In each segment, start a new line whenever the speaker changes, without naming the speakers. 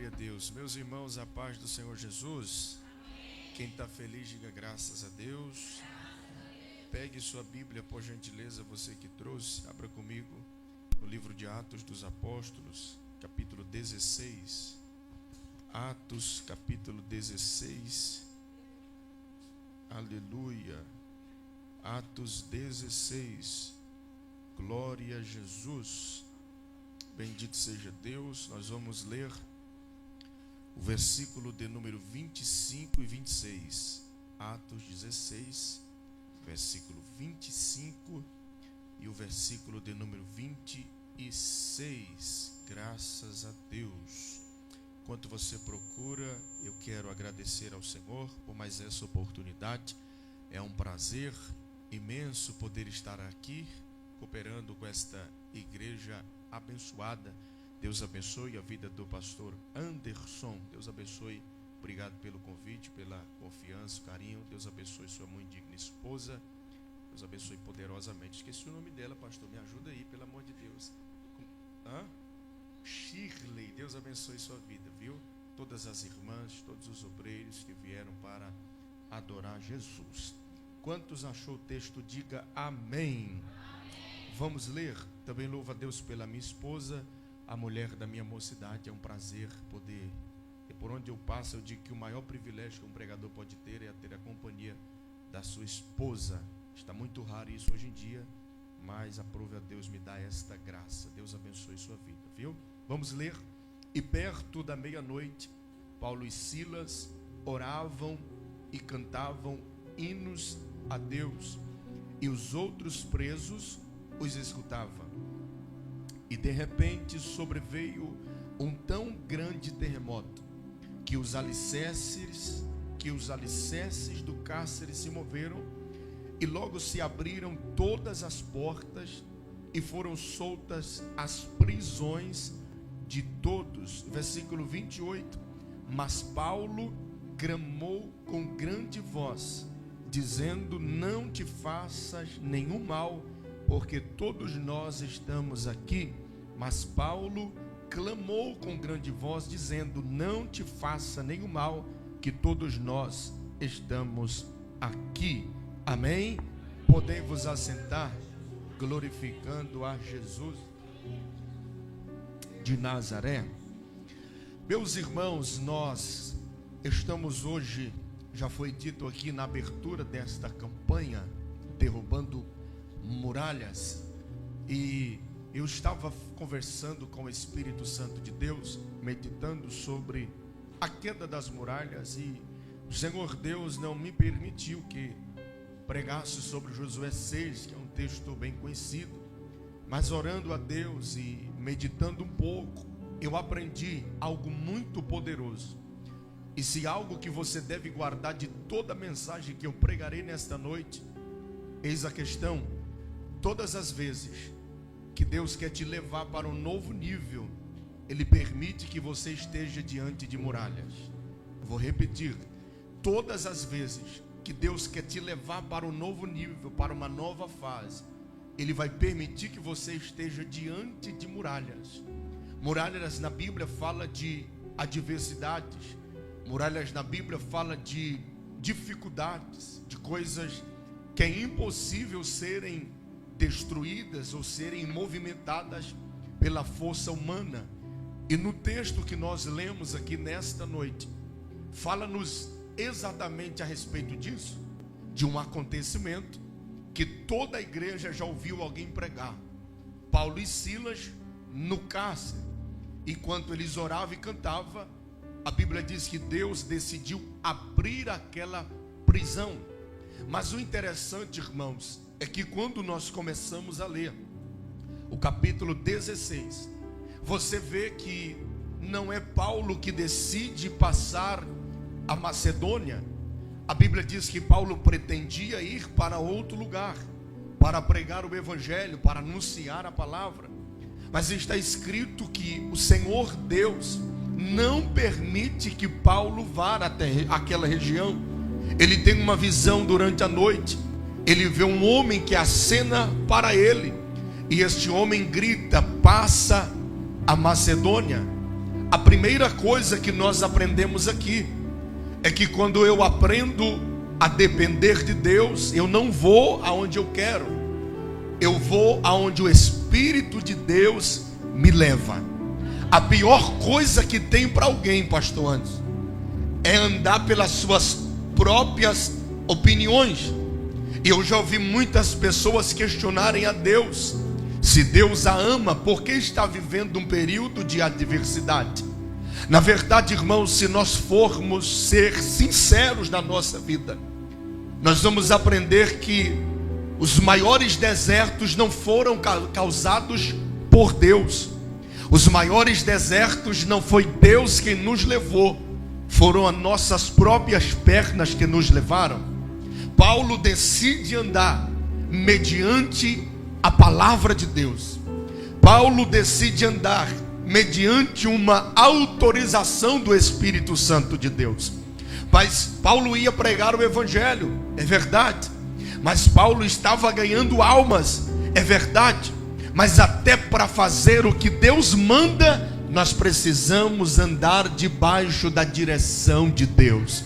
Glória a Deus. Meus irmãos, a paz do Senhor Jesus. Quem está feliz, diga graças a Deus. Pegue sua Bíblia, por gentileza, você que trouxe. Abra comigo no livro de Atos dos Apóstolos, capítulo 16. Atos, capítulo 16. Aleluia. Atos 16. Glória a Jesus. Bendito seja Deus. Nós vamos ler o versículo de número 25 e 26. Atos 16, versículo 25 e o versículo de número 26. Graças a Deus. Enquanto você procura, eu quero agradecer ao Senhor por mais essa oportunidade. É um prazer imenso poder estar aqui, cooperando com esta igreja abençoada. Deus abençoe a vida do pastor Anderson. Deus abençoe. Obrigado pelo convite, pela confiança, carinho. Deus abençoe sua mãe digna esposa. Deus abençoe poderosamente. Esqueci o nome dela, pastor. Me ajuda aí, pelo amor de Deus. Shirley. Deus abençoe sua vida, viu? Todas as irmãs, todos os obreiros que vieram para adorar Jesus. Quantos achou o texto, diga amém. Vamos ler. Também louvo a Deus pela minha esposa, a mulher da minha mocidade. É um prazer poder, e por onde eu passo eu digo que o maior privilégio que um pregador pode ter é ter a companhia da sua esposa. Está muito raro isso hoje em dia, mas aprove a Deus me dar esta graça. Deus abençoe sua vida, viu? Vamos ler. E perto da meia-noite, Paulo e Silas oravam e cantavam hinos a Deus, e os outros presos os escutavam. E de repente sobreveio um tão grande terremoto que os alicerces do cárcere se moveram, e logo se abriram todas as portas e foram soltas as prisões de todos. Versículo 28. Mas Paulo clamou com grande voz, dizendo: não te faças nenhum mal, porque todos nós estamos aqui. Mas Paulo clamou com grande voz, dizendo: não te faça nenhum mal, que todos nós estamos aqui. Amém? Podem vos assentar, glorificando a Jesus de Nazaré. Meus irmãos, nós estamos hoje, já foi dito aqui na abertura desta campanha, derrubando muralhas, e eu estava conversando com o Espírito Santo de Deus, meditando sobre a queda das muralhas, e o Senhor Deus não me permitiu que pregasse sobre Josué 6, que é um texto bem conhecido, mas orando a Deus e meditando um pouco, eu aprendi algo muito poderoso. E se algo que você deve guardar de toda a mensagem que eu pregarei nesta noite, eis a questão: todas as vezes que Deus quer te levar para um novo nível, Ele permite que você esteja diante de muralhas. Vou repetir: todas as vezes que Deus quer te levar para um novo nível, para uma nova fase, Ele vai permitir que você esteja diante de muralhas. Muralhas na Bíblia fala de adversidades. Muralhas na Bíblia fala de dificuldades, de coisas que é impossível serem destruídas ou serem movimentadas pela força humana. E no texto que nós lemos aqui nesta noite, fala-nos exatamente a respeito disso, de um acontecimento que toda a igreja já ouviu alguém pregar. Paulo e Silas no cárcere, enquanto eles oravam e cantavam, a Bíblia diz que Deus decidiu abrir aquela prisão. Mas o interessante, irmãos, é que quando nós começamos a ler o capítulo 16, você vê que não é Paulo que decide passar a Macedônia. A Bíblia diz que Paulo pretendia ir para outro lugar, para pregar o evangelho, para anunciar a palavra. Mas está escrito que o Senhor Deus não permite que Paulo vá até aquela região. Ele tem uma visão durante a noite. Ele vê um homem que acena para ele, e este homem grita: passa a Macedônia. a primeira coisa que nós aprendemos aqui é que quando eu aprendo a depender de Deus, eu não vou aonde eu quero, eu vou aonde o Espírito de Deus me leva. A pior coisa que tem para alguém, pastor Anderson, é andar pelas suas próprias opiniões. E eu já ouvi muitas pessoas questionarem a Deus, se Deus a ama, por que está vivendo um período de adversidade? Na verdade, irmãos, se nós formos ser sinceros na nossa vida, nós vamos aprender que os maiores desertos não foram causados por Deus. Os maiores desertos não foi Deus quem nos levou, foram as nossas próprias pernas que nos levaram. Paulo decide andar mediante a palavra de Deus. Paulo decide andar mediante uma autorização do Espírito Santo de Deus. Mas Paulo ia pregar o Evangelho, é verdade. Mas Paulo estava ganhando almas, é verdade. Mas até para fazer o que Deus manda, nós precisamos andar debaixo da direção de Deus.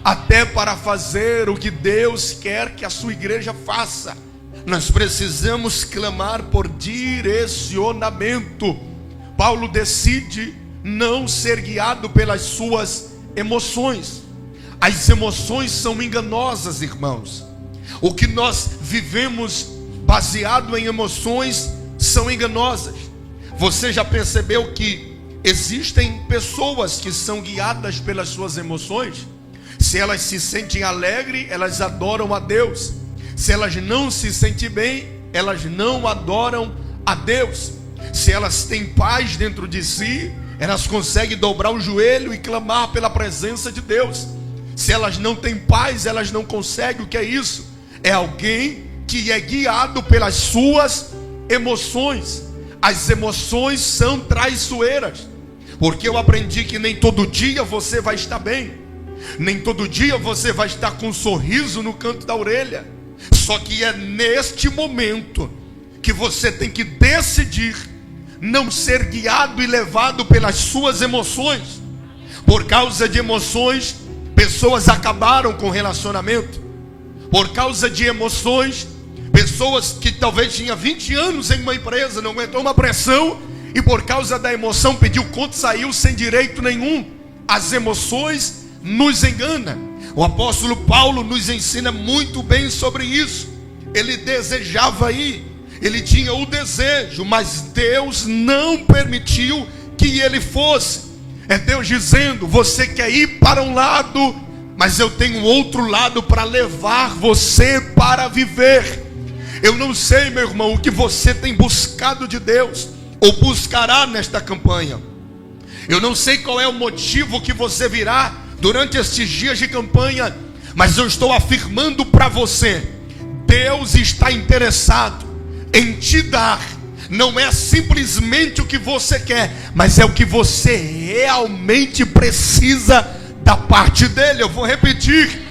Até para fazer o que Deus quer que a sua igreja faça, nós precisamos clamar por direcionamento. Paulo decide não ser guiado pelas suas emoções. As emoções são enganosas, irmãos. O que nós vivemos baseado em emoções são enganosas. Você já percebeu que existem pessoas que são guiadas pelas suas emoções? Se elas se sentem alegres, elas adoram a Deus. Se elas não se sentem bem, elas não adoram a Deus. Se elas têm paz dentro de si, elas conseguem dobrar o joelho e clamar pela presença de Deus. Se elas não têm paz, elas não conseguem. O que é isso? É alguém que é guiado pelas suas emoções. As emoções são traiçoeiras, porque eu aprendi que nem todo dia você vai estar bem, nem todo dia você vai estar com um sorriso no canto da orelha. Só que é neste momento que você tem que decidir não ser guiado e levado pelas suas emoções. Por causa de emoções, pessoas acabaram com o relacionamento. Por causa de emoções, pessoas que talvez tinham 20 anos em uma empresa, não aguentou uma pressão e por causa da emoção pediu conta e saiu sem direito nenhum. As emoções nos enganam. O apóstolo Paulo nos ensina muito bem sobre isso. Ele desejava ir, ele tinha o desejo, mas Deus não permitiu que ele fosse. É Deus dizendo: você quer ir para um lado, mas eu tenho outro lado para levar você para viver. Eu não sei, meu irmão, o que você tem buscado de Deus, ou buscará nesta campanha. Eu não sei qual é o motivo que você virá durante estes dias de campanha, mas eu estou afirmando para você: Deus está interessado em te dar. Não é simplesmente o que você quer, mas é o que você realmente precisa da parte dele. Eu vou repetir: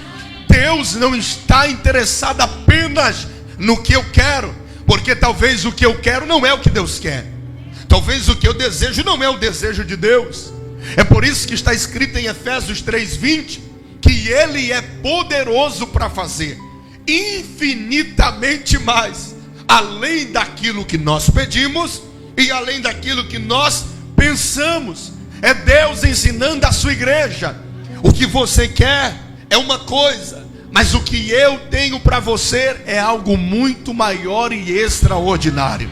Deus não está interessado apenas no que eu quero, porque talvez o que eu quero não é o que Deus quer. Talvez o que eu desejo não é o desejo de Deus. É por isso que está escrito em Efésios 3:20 que Ele é poderoso para fazer infinitamente mais, além daquilo que nós pedimos e além daquilo que nós pensamos. É Deus ensinando a sua igreja: o que você quer é uma coisa, mas o que eu tenho para você é algo muito maior e extraordinário.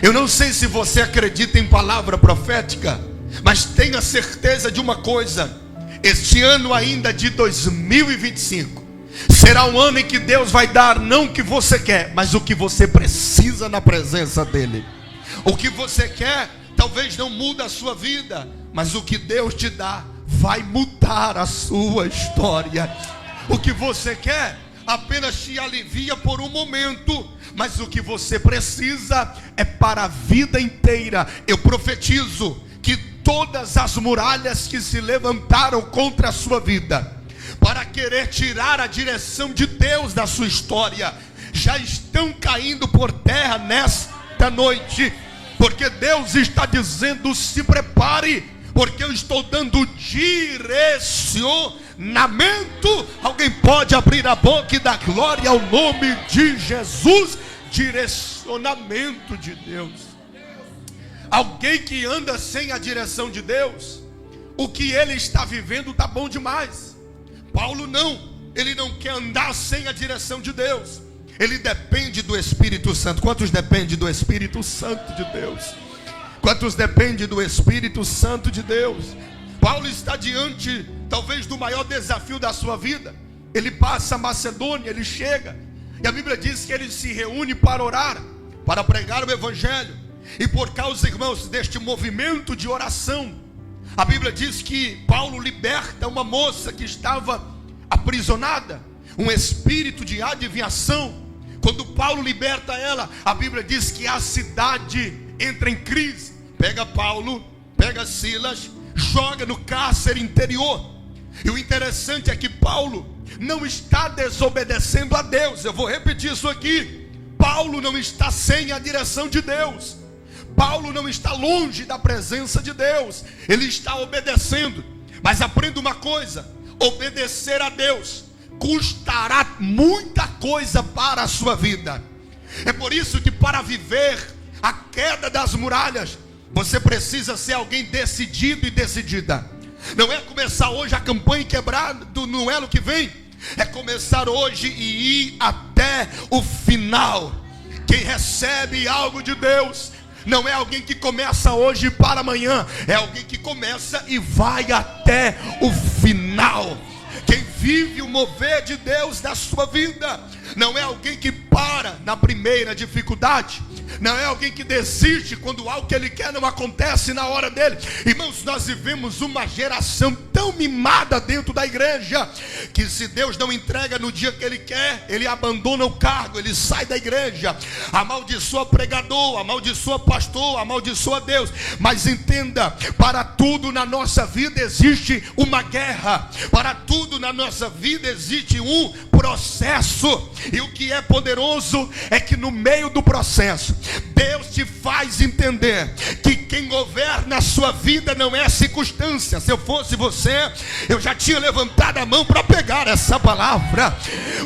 Eu não sei se você acredita em palavra profética, mas tenha certeza de uma coisa: este ano ainda de 2025 será um ano em que Deus vai dar não o que você quer, mas o que você precisa na presença dele. O que você quer talvez não mude a sua vida, mas o que Deus te dá vai mudar a sua história. O que você quer apenas te alivia por um momento, mas o que você precisa é para a vida inteira. Eu profetizo que todas as muralhas que se levantaram contra a sua vida, para querer tirar a direção de Deus da sua história, já estão caindo por terra nesta noite, porque Deus está dizendo: se prepare, porque eu estou dando direcionamento. Alguém pode abrir a boca e dar glória ao nome de Jesus? Direcionamento de Deus. Alguém que anda sem a direção de Deus, o que ele está vivendo está bom demais. Paulo não, ele não quer andar sem a direção de Deus. Ele depende do Espírito Santo. Quantos dependem do Espírito Santo de Deus? Quantos dependem do Espírito Santo de Deus? Paulo está diante, talvez, do maior desafio da sua vida. Ele passa a Macedônia, ele chega, e a Bíblia diz que ele se reúne para orar, para pregar o Evangelho. E por causa, irmãos, deste movimento de oração, a Bíblia diz que Paulo liberta uma moça que estava aprisionada, um espírito de adivinhação. Quando Paulo liberta ela, a Bíblia diz que a cidade entra em crise. Pega Paulo, pega Silas, joga no cárcere interior. E o interessante é que Paulo não está desobedecendo a Deus. Eu vou repetir isso aqui. Paulo não está sem a direção de Deus. Paulo não está longe da presença de Deus. Ele está obedecendo. Mas aprenda uma coisa: obedecer a Deus custará muita coisa para a sua vida. É por isso que, para viver a queda das muralhas, você precisa ser alguém decidido e decidida. Não é começar hoje a campanha e quebrar no elo que vem. É começar hoje e ir até o final. Quem recebe algo de Deus não é alguém que começa hoje para amanhã. É alguém que começa e vai até o final. Quem vive o mover de Deus na sua vida não é alguém que para na primeira dificuldade. Não é alguém que desiste quando algo que ele quer não acontece na hora dele. Irmãos, nós vivemos uma geração tão mimada dentro da igreja, que se Deus não entrega no dia que ele quer, ele abandona o cargo, ele sai da igreja, amaldiçoa pregador, amaldiçoa pastor, amaldiçoa Deus. Mas entenda, para tudo na nossa vida existe uma guerra. Para tudo na nossa vida existe um processo. E o que é poderoso é que no meio do processo, Deus te faz entender que quem governa a sua vida não é a circunstância. Se eu fosse você, eu já tinha levantado a mão para pegar essa palavra.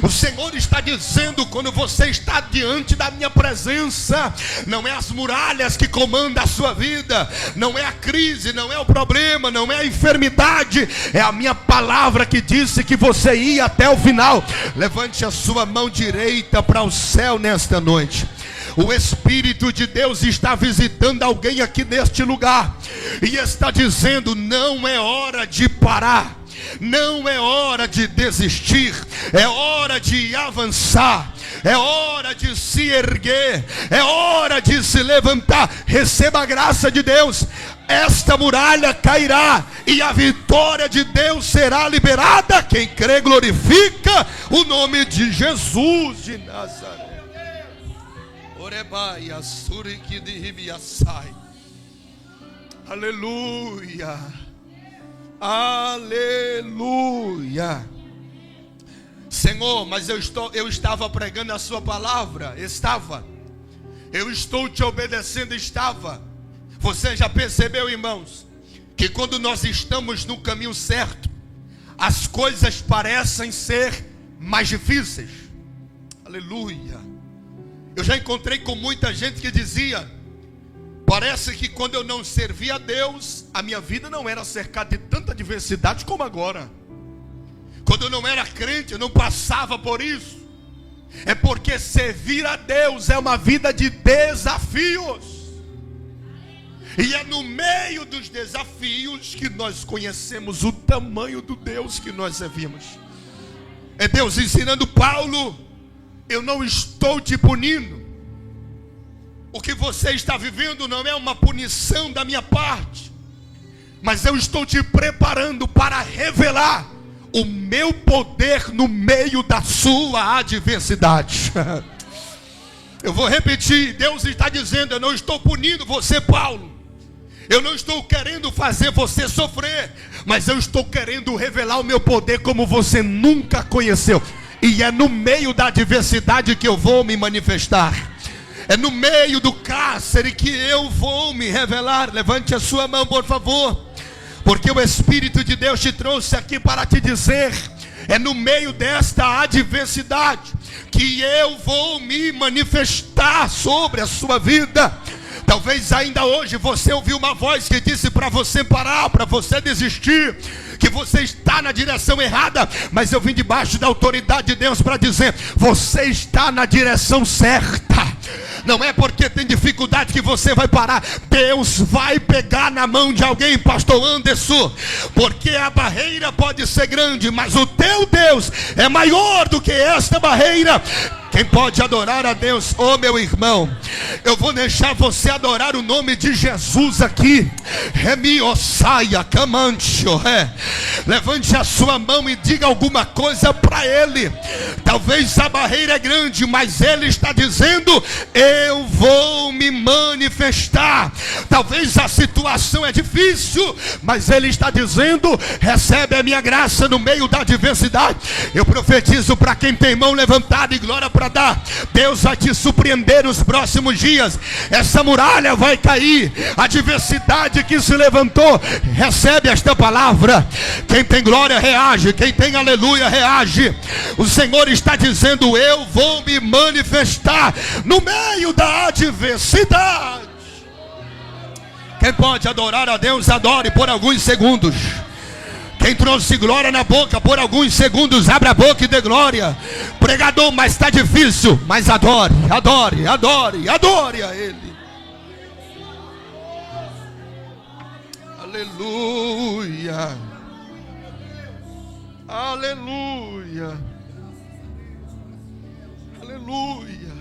O Senhor está dizendo: quando você está diante da minha presença, não é as muralhas que comandam a sua vida, não é a crise, não é o problema, não é a enfermidade, é a minha palavra que disse que você ia até o final. Levante a sua mão direita para o céu nesta noite. O Espírito de Deus está visitando alguém aqui neste lugar e está dizendo: não é hora de parar, não é hora de desistir, é hora de avançar, é hora de se erguer, é hora de se levantar. Receba a graça de Deus. Esta muralha cairá e a vitória de Deus será liberada. Quem crê glorifica o nome de Jesus de Nazaré. Aleluia, aleluia. Senhor, mas eu estava pregando a sua palavra. Eu estou te obedecendo. Você já percebeu, irmãos, que quando nós estamos no caminho certo, as coisas parecem ser mais difíceis? Aleluia. Eu já encontrei com muita gente que dizia: parece que quando eu não servia a Deus, a minha vida não era cercada de tanta adversidade como agora. Quando eu não era crente, eu não passava por isso. É porque servir a Deus é uma vida de desafios. E é no meio dos desafios que nós conhecemos o tamanho do Deus que nós servimos. É Deus ensinando Paulo: eu não estou te punindo. O que você está vivendo não é uma punição da minha parte, mas eu estou te preparando para revelar o meu poder no meio da sua adversidade. Eu vou repetir: Deus está dizendo: eu não estou punindo você, Paulo. Eu não estou querendo fazer você sofrer, mas eu estou querendo revelar o meu poder como você nunca conheceu. E é no meio da adversidade que eu vou me manifestar. É no meio do cárcere que eu vou me revelar. Levante a sua mão, por favor. porque o Espírito de Deus te trouxe aqui para te dizer: é no meio desta adversidade que eu vou me manifestar sobre a sua vida. Talvez ainda hoje você ouviu uma voz que disse para você parar, para você desistir, que você está na direção errada. Mas eu vim debaixo da autoridade de Deus para dizer: você está na direção certa. Não é porque tem dificuldade que você vai parar. Deus vai pegar na mão de alguém, pastor Anderson, porque a barreira pode ser grande, mas o teu Deus é maior do que esta barreira. Quem pode adorar a Deus? Oh, meu irmão, eu vou deixar você adorar o nome de Jesus aqui. Levante a sua mão e diga alguma coisa para Ele. Talvez a barreira é grande, mas Ele está dizendo: eu vou me manifestar. Talvez a situação é difícil, mas Ele está dizendo: recebe a minha graça no meio da adversidade. Eu profetizo para quem tem mão levantada e glória para dar: Deus vai te surpreender nos próximos dias. Essa muralha vai cair. A adversidade que se levantou, recebe esta palavra. Quem tem glória reage, quem tem aleluia reage. O Senhor está dizendo: eu vou me manifestar no meio da adversidade. Quem pode adorar a Deus, adore por alguns segundos. Quem trouxe glória na boca, por alguns segundos, abra a boca e dê glória. Pregador, mas está difícil, mas adore, adore, adore, adore a Ele. Aleluia, aleluia, aleluia,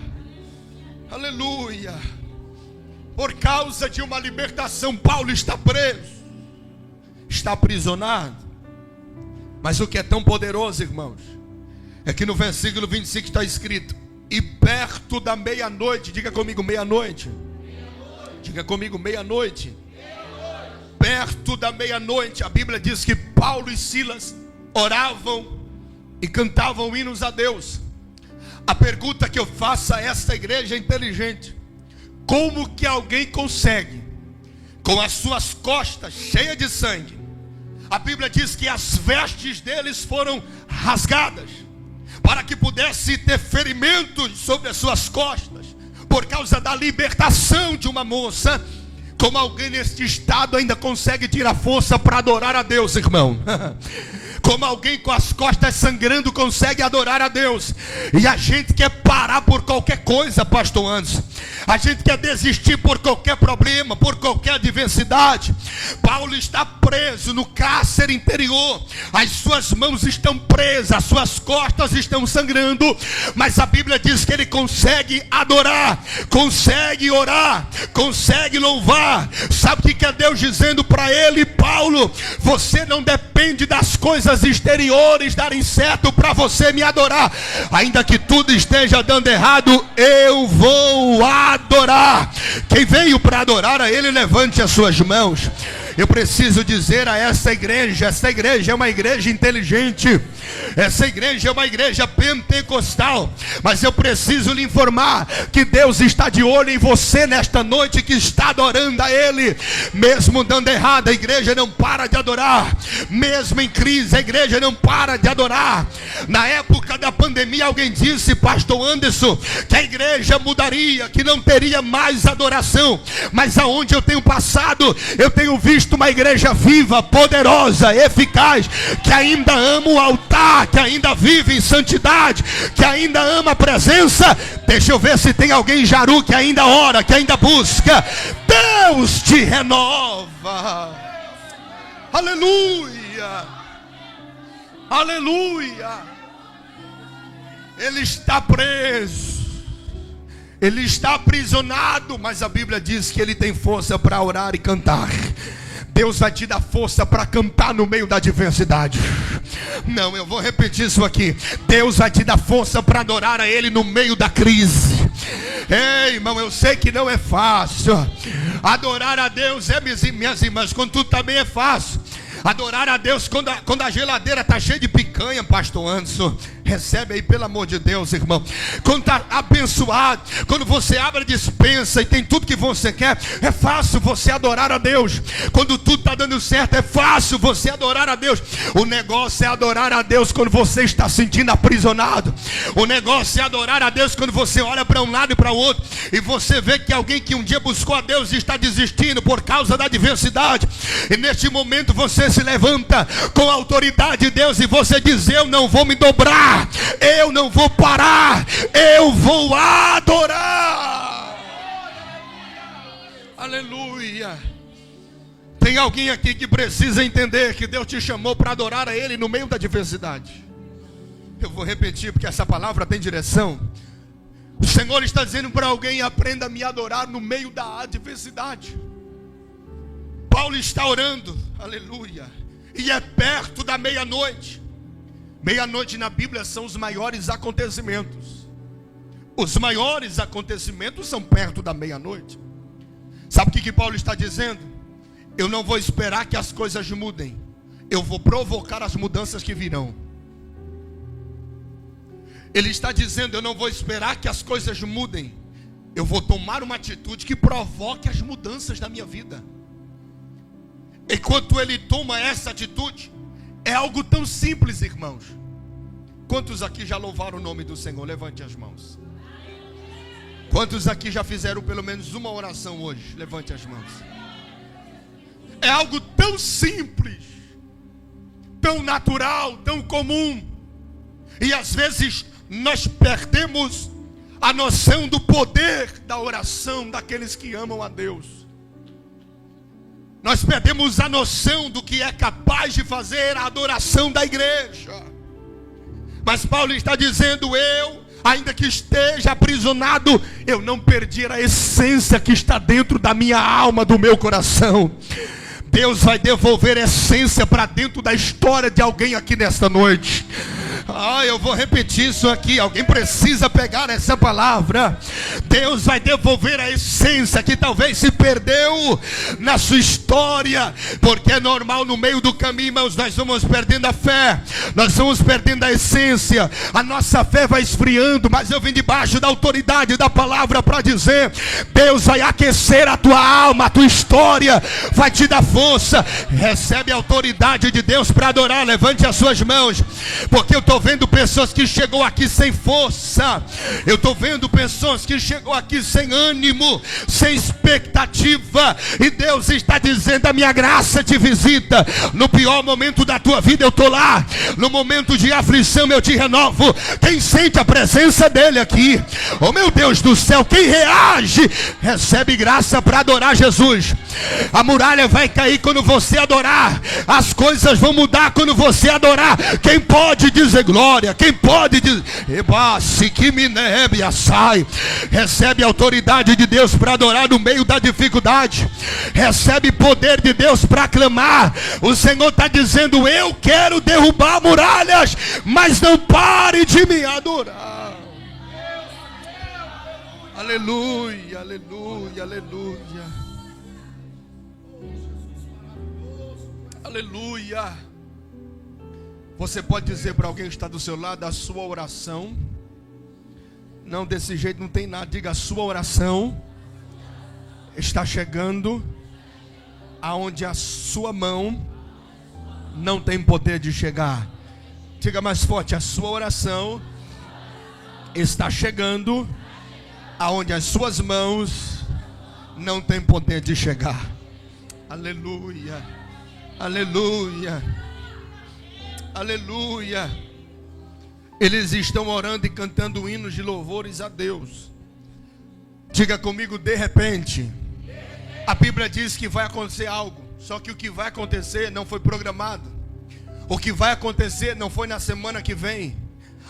aleluia. Por causa de uma libertação, Paulo está preso, está aprisionado. Mas o que é tão poderoso, irmãos, é que no versículo 25 está escrito: e perto da meia-noite, diga comigo meia-noite, diga comigo meia-noite, perto da meia-noite, a Bíblia diz que Paulo e Silas oravam e cantavam hinos a Deus. A pergunta que eu faço a esta igreja é inteligente: como que alguém consegue, com as suas costas cheias de sangue, a Bíblia diz que as vestes deles foram rasgadas, para que pudesse ter ferimentos sobre as suas costas, por causa da libertação de uma moça. Como alguém neste estado ainda consegue tirar força para adorar a Deus, irmão? Como alguém com as costas sangrando consegue adorar a Deus? E a gente quer parar por qualquer coisa, pastor Anderson. A gente quer desistir por qualquer problema, por qualquer adversidade. Paulo está preso no cárcere interior. As suas mãos estão presas, as suas costas estão sangrando. Mas a Bíblia diz que ele consegue adorar, consegue orar, consegue louvar. Sabe o que é Deus dizendo para ele? Paulo, você não depende das coisas exteriores darem certo para você me adorar. Ainda que tudo esteja dando errado, eu vou adorar. Quem veio para adorar a Ele, levante as suas mãos. Eu preciso dizer a essa igreja é uma igreja inteligente, essa igreja é uma igreja pentecostal, mas eu preciso lhe informar que Deus está de olho em você nesta noite que está adorando a Ele. Mesmo dando errado, a igreja não para de adorar. Mesmo em crise, a igreja não para de adorar. Na época da pandemia, alguém disse, pastor Anderson, que a igreja mudaria, que não teria mais adoração. Mas aonde eu tenho passado, eu tenho visto uma igreja viva, poderosa, eficaz, que ainda ama o altar, que ainda vive em santidade, que ainda ama a presença. Deixa eu ver se tem alguém em Jaru que ainda ora, que ainda busca. Deus te renova. Aleluia, aleluia. Ele está preso, ele está aprisionado, mas a Bíblia diz que ele tem força para orar e cantar. Deus vai te dar força para cantar no meio da adversidade. Não, eu vou repetir isso aqui. Deus vai te dar força para adorar a Ele no meio da crise. Ei, irmão, eu sei que não é fácil. Adorar a Deus, minhas irmãs, contudo também é fácil. Adorar a Deus quando a geladeira está cheia de picanha, pastor Anderson. Recebe aí, pelo amor de Deus, irmão. Quando está abençoado, quando você abre a despensa e tem tudo que você quer, é fácil você adorar a Deus. Quando tudo está dando certo, é fácil você adorar a Deus. O negócio é adorar a Deus quando você está sentindo aprisionado. O negócio é adorar a Deus quando você olha para um lado e para o outro e você vê que alguém que um dia buscou a Deus está desistindo por causa da adversidade. E neste momento você se levanta com a autoridade de Deus e você diz: eu não vou me dobrar, eu não vou parar, eu vou adorar. Aleluia. Tem alguém aqui que precisa entender que Deus te chamou para adorar a Ele no meio da adversidade. Eu vou repetir porque essa palavra tem direção. O Senhor está dizendo para alguém: aprenda a me adorar no meio da adversidade. Paulo está orando, aleluia, e é perto da meia-noite. Meia-noite na Bíblia são os maiores acontecimentos. Os maiores acontecimentos são perto da meia-noite. Sabe o que Paulo está dizendo? Eu não vou esperar que as coisas mudem, eu vou provocar as mudanças que virão. Ele está dizendo: eu não vou esperar que as coisas mudem, eu vou tomar uma atitude que provoque as mudanças na minha vida. Enquanto ele toma essa atitude, é algo tão simples, irmãos. Quantos aqui já louvaram o nome do Senhor? Levante as mãos. Quantos aqui já fizeram pelo menos uma oração hoje? Levante as mãos. É algo tão simples, tão natural, tão comum. E às vezes nós perdemos a noção do poder da oração daqueles que amam a Deus. Nós perdemos a noção do que é capaz de fazer a adoração da igreja. Mas Paulo está dizendo: eu, ainda que esteja aprisionado, eu não perdi a essência que está dentro da minha alma, do meu coração. Deus vai devolver essência para dentro da história de alguém aqui nesta noite. Eu vou repetir isso aqui. Alguém precisa pegar essa palavra. Deus vai devolver a essência que talvez se perdeu na sua história. Porque é normal, no meio do caminho, irmãos, nós vamos perdendo a fé, nós vamos perdendo a essência, a nossa fé vai esfriando. Mas eu vim debaixo da autoridade da palavra para dizer: Deus vai aquecer a tua alma, a tua história, vai te dar força. Recebe a autoridade de Deus para adorar. Levante as suas mãos, porque eu estou vendo pessoas que chegou aqui sem força. Eu estou vendo pessoas que chegou aqui sem ânimo, sem expectativa. E Deus está dizendo: a minha graça te visita. No pior momento da tua vida eu estou lá. No momento de aflição eu te renovo. Quem sente a presença dele aqui? Oh meu Deus do céu, quem reage, recebe graça para adorar Jesus. A muralha vai cair quando você adorar. As coisas vão mudar quando você adorar. Quem pode dizer glória? Quem pode dizer se que me nebe a sai? Recebe a autoridade de Deus para adorar no meio da dificuldade. Recebe poder de Deus para clamar. O Senhor está dizendo: eu quero derrubar muralhas, mas não pare de me adorar. Aleluia, aleluia, aleluia. Aleluia. Você pode dizer para alguém que está do seu lado: a sua oração, não, desse jeito não tem nada, diga: a sua oração está chegando aonde a sua mão não tem poder de chegar. Diga mais forte: a sua oração está chegando aonde as suas mãos não tem poder de chegar. Aleluia, aleluia, aleluia. Eles estão orando e cantando hinos de louvores a Deus. Diga comigo: de repente. A Bíblia diz que vai acontecer algo, só que o que vai acontecer não foi programado. O que vai acontecer não foi na semana que vem.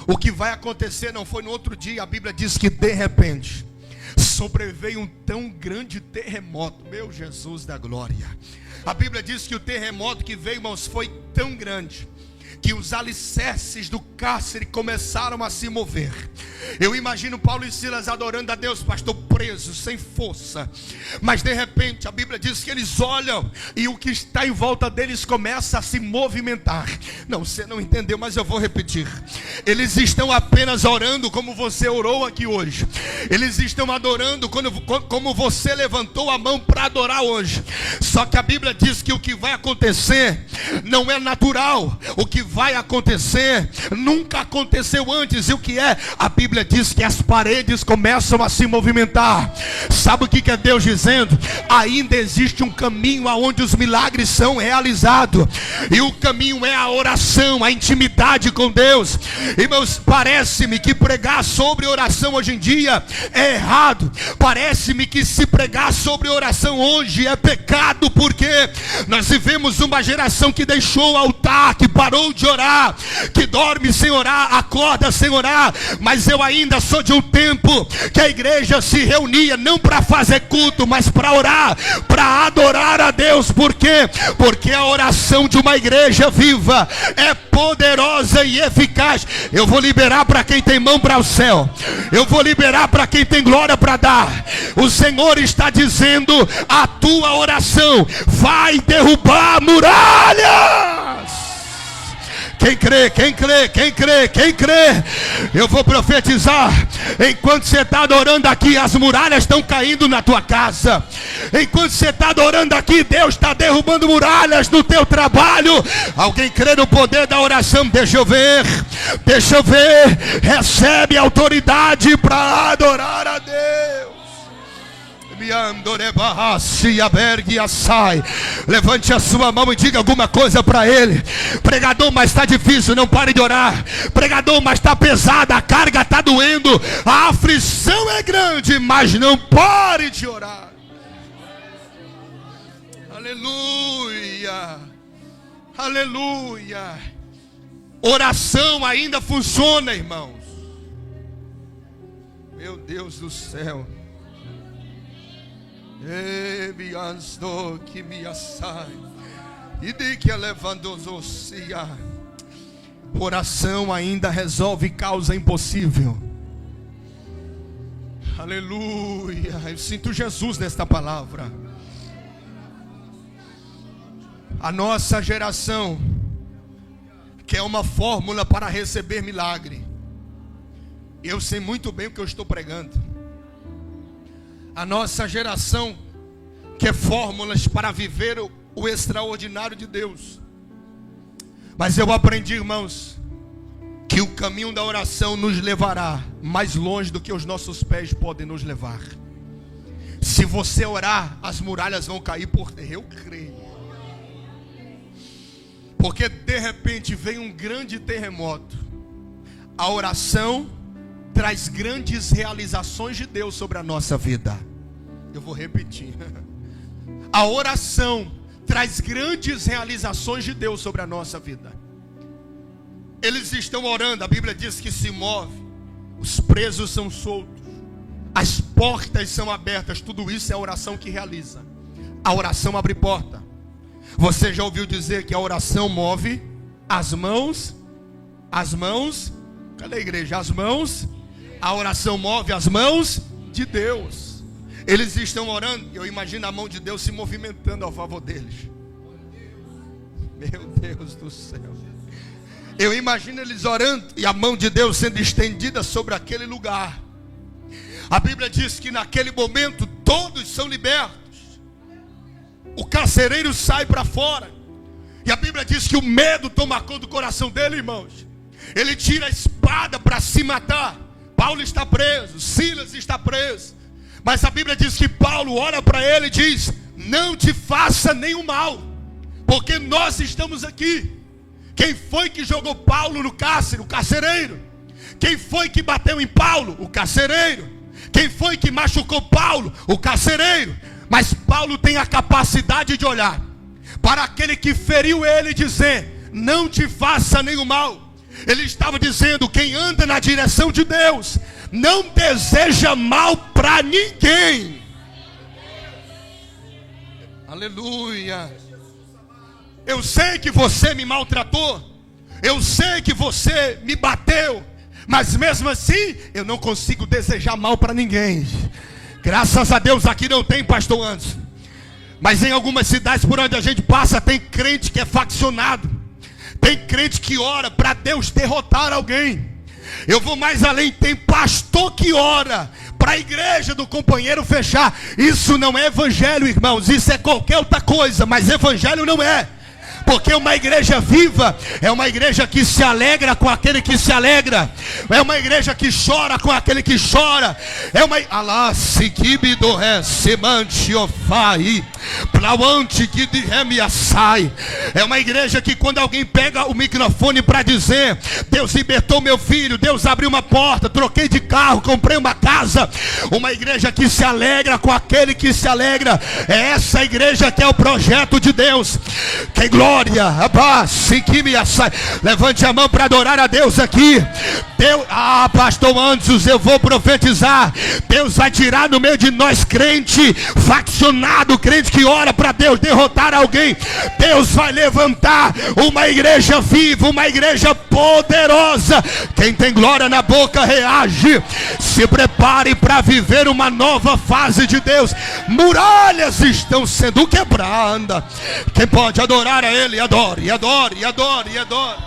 O que vai acontecer não foi no outro dia. A Bíblia diz que de repente sobreveio um tão grande terremoto. Meu Jesus da glória. A Bíblia diz que o terremoto que veio, irmãos, foi tão grande que os alicerces do cárcere começaram a se mover. Eu imagino Paulo e Silas adorando a Deus. Pastor, presos, sem força. Mas de repente a Bíblia diz que eles olham e o que está em volta deles começa a se movimentar. Não, você não entendeu, mas eu vou repetir. Eles estão apenas orando como você orou aqui hoje. Eles estão adorando como você levantou a mão para adorar hoje. Só que a Bíblia diz que o que vai acontecer não é natural. O que vai acontecer nunca aconteceu antes. E o que é? A Bíblia diz que as paredes começam a se movimentar. Sabe o que é Deus dizendo? Ainda existe um caminho aonde os milagres são realizados. E o caminho é a oração, a intimidade com Deus. Irmãos, parece-me que pregar sobre oração hoje em dia é errado. Parece-me que se pregar sobre oração hoje é pecado, porque nós vivemos uma geração que deixou o altar, que parou de orar, que dorme sem orar, acorda sem orar. Mas eu ainda sou de um tempo que a igreja se reunia não para fazer culto, mas para orar, para adorar a Deus. Por quê? Porque a oração de uma igreja viva é poderosa e eficaz. Eu vou liberar para quem tem mão para o céu. Eu vou liberar para quem tem glória para dar. O Senhor está dizendo: a tua oração vai derrubar muralhas. Quem crê, quem crê, quem crê, quem crê? Eu vou profetizar. Enquanto você está adorando aqui, as muralhas estão caindo na tua casa. Enquanto você está adorando aqui, Deus está derrubando muralhas no teu trabalho. Alguém crê no poder da oração? Deixa eu ver. Deixa eu ver. Recebe autoridade para adorar a Deus. Levante a sua mão e diga alguma coisa para ele. Pregador, mas está difícil, não pare de orar. Pregador, mas está pesada, a carga está doendo, a aflição é grande, mas não pare de orar. Aleluia, aleluia. Oração ainda funciona, irmãos. Meu Deus do céu. Que me assai e de que levando oração ainda resolve causa impossível. Aleluia. Eu sinto Jesus nesta palavra. A nossa geração quer uma fórmula para receber milagre. Eu sei muito bem o que eu estou pregando. A nossa geração quer fórmulas para viver o extraordinário de Deus. Mas eu aprendi, irmãos, que o caminho da oração nos levará mais longe do que os nossos pés podem nos levar. Se você orar, as muralhas vão cair por terra. Eu creio. Porque de repente vem um grande terremoto. A oração traz grandes realizações de Deus sobre a nossa vida. Eu vou repetir. A oração traz grandes realizações de Deus sobre a nossa vida. Eles estão orando, a Bíblia diz que se move, os presos são soltos, as portas são abertas. Tudo isso é a oração que realiza. A oração abre porta. Você já ouviu dizer que a oração move as mãos? As mãos, cadê a igreja? As mãos. A oração move as mãos de Deus. Eles estão orando, eu imagino a mão de Deus se movimentando a favor deles. Meu Deus do céu. Eu imagino eles orando e a mão de Deus sendo estendida sobre aquele lugar. A Bíblia diz que naquele momento todos são libertos. O carcereiro sai para fora. E a Bíblia diz que o medo toma conta do coração dele, irmãos. Ele tira a espada para se matar. Paulo está preso, Silas está preso. Mas a Bíblia diz que Paulo olha para ele e diz: não te faça nenhum mal, porque nós estamos aqui. Quem foi que jogou Paulo no cárcere? O carcereiro. Quem foi que bateu em Paulo? O carcereiro. Quem foi que machucou Paulo? O carcereiro. Mas Paulo tem a capacidade de olhar para aquele que feriu ele e dizer: não te faça nenhum mal. Ele estava dizendo: quem anda na direção de Deus não deseja mal para ninguém. Aleluia. Eu sei que você me maltratou, eu sei que você me bateu, mas mesmo assim eu não consigo desejar mal para ninguém. Graças a Deus aqui não tem, pastor Anderson. Mas em algumas cidades por onde a gente passa, tem crente que é faccionado. Tem crente que ora para Deus derrotar alguém. Eu vou mais além, tem pastor que ora para a igreja do companheiro fechar. Isso não é evangelho, irmãos. Isso é qualquer outra coisa, mas evangelho não é. Porque uma igreja viva é uma igreja que se alegra com aquele que se alegra. É uma igreja que chora com aquele que chora. É uma é uma igreja que quando alguém pega o microfone para dizer: Deus libertou meu filho, Deus abriu uma porta, troquei de carro, comprei uma casa. Uma igreja que se alegra com aquele que se alegra. É essa igreja que é o projeto de Deus. Que glória! Levante a mão para adorar a Deus aqui. Deus, pastor Anderson, eu vou profetizar. Deus vai tirar no meio de nós crente faccionado, crente que ora para Deus derrotar alguém. Deus vai levantar uma igreja viva, uma igreja poderosa. Quem tem glória na boca reage. Se prepare para viver uma nova fase de Deus. Muralhas estão sendo quebradas. Quem pode adorar a Ele, adore, adore, adore, adore.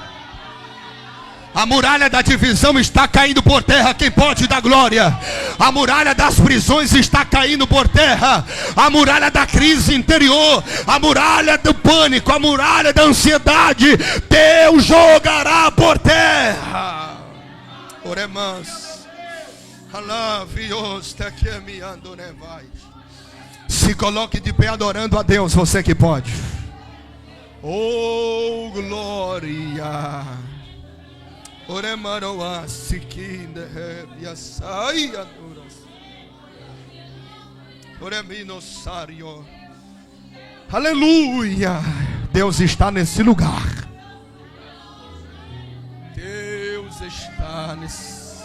A muralha da divisão está caindo por terra. Quem pode dar glória? A muralha das prisões está caindo por terra. A muralha da crise interior, a muralha do pânico, a muralha da ansiedade, Deus jogará por terra. Oremos. Se coloque de pé adorando a Deus, você que pode. Oh, glória. Aleluia. Deus está nesse lugar. Deus está nesse.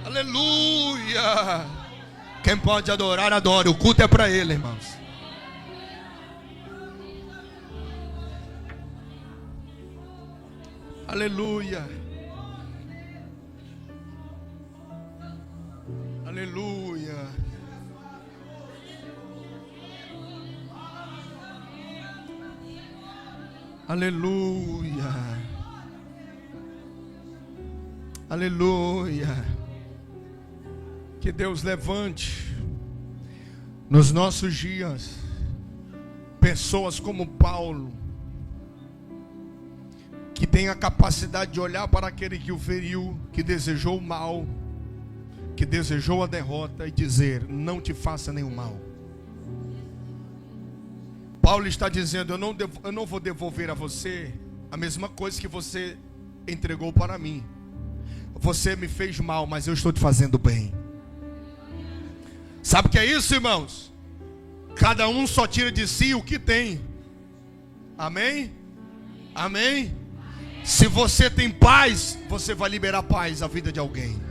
Aleluia. Quem pode adorar, adore. O culto é para Ele, irmãos. Aleluia. Aleluia. Aleluia. Aleluia. Que Deus levante nos nossos dias pessoas como Paulo, que tem a capacidade de olhar para aquele que o feriu, que desejou o mal, que desejou a derrota, e dizer: não te faça nenhum mal. Paulo está dizendo: eu não vou devolver a você a mesma coisa que você entregou para mim. Você me fez mal, mas eu estou te fazendo bem. Sabe o que é isso, irmãos? Cada um só tira de si o que tem. Amém? Amém? Se você tem paz, você vai liberar paz à vida de alguém.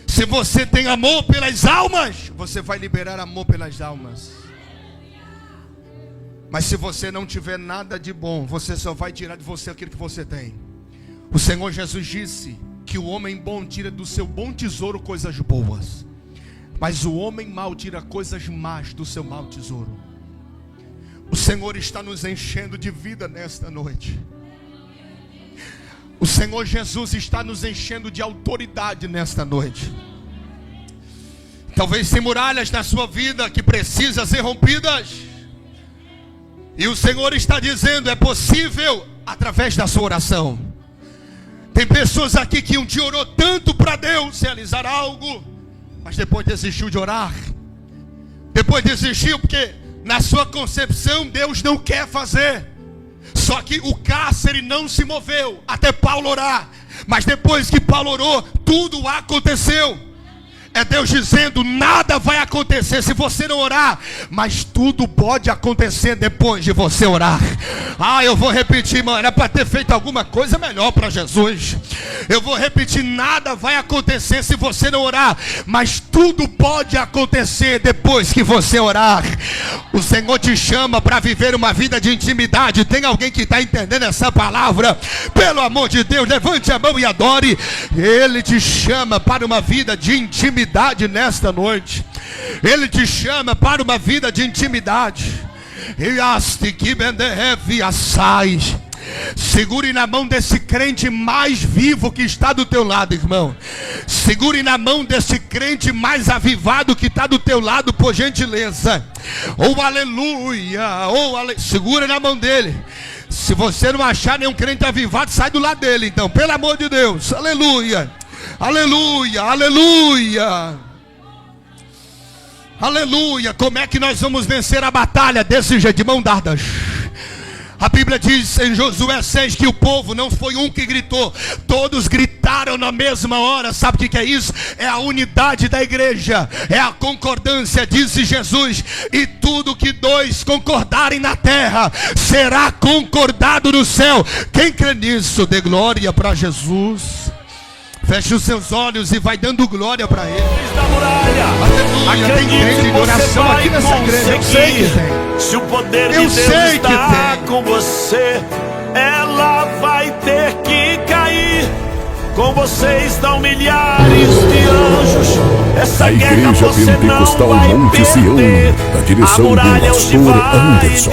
Se você tem amor pelas almas, você vai liberar amor pelas almas. Mas se você não tiver nada de bom, você só vai tirar de você aquilo que você tem. O Senhor Jesus disse que o homem bom tira do seu bom tesouro coisas boas, mas o homem mau tira coisas más do seu mau tesouro. O Senhor está nos enchendo de vida nesta noite. O Senhor Jesus está nos enchendo de autoridade nesta noite. Talvez tem muralhas na sua vida que precisam ser rompidas. E o Senhor está dizendo: é possível através da sua oração. Tem pessoas aqui que um dia orou tanto para Deus realizar algo, mas depois desistiu de orar. Depois desistiu porque na sua concepção Deus não quer fazer. Só que o cárcere não se moveu até Paulo orar. Mas depois que Paulo orou, tudo aconteceu. É Deus dizendo: nada vai acontecer se você não orar, mas tudo pode acontecer depois de você orar. Eu vou repetir, mano, é para ter feito alguma coisa melhor para Jesus. Eu vou repetir: nada vai acontecer se você não orar, mas tudo pode acontecer depois que você orar. O Senhor te chama para viver uma vida de intimidade. Tem alguém que está entendendo essa palavra? Pelo amor de Deus, levante a mão e adore. Ele te chama para uma vida de intimidade. intimidade nesta noite. Ele te chama para uma vida de intimidade. Segure na mão desse crente mais vivo que está do teu lado, irmão. Segure na mão desse crente mais avivado que está do teu lado, por gentileza. Oh, aleluia. Segura na mão dele. Se você não achar nenhum crente avivado, sai do lado dele, então, pelo amor de Deus. Aleluia. Aleluia. Aleluia. Aleluia. Como é que nós vamos vencer a batalha desse jeito, de mão dadas? A Bíblia diz em Josué 6 que o povo não foi um que gritou, todos gritaram na mesma hora. Sabe o que é isso? É a unidade da igreja, é a concordância, disse Jesus. E tudo que dois concordarem na terra será concordado no céu. Quem crê nisso, dê glória para Jesus. Feche os seus olhos e vai dando glória para Ele. Aleluia. Tem crente de oração aqui nessa igreja. Eu sei que tem.
Se o poder de Deus está com você, ela vai ter que cair. Com você estão milhares de anjos. Essa guerra você não vai perder.
Da direção do pastor Anderson.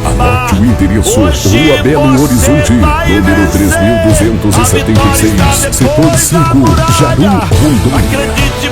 Anote o endereço: Rua Belo Horizonte, número 3276, setor 5, Jaru, Rondônia.
Acredite.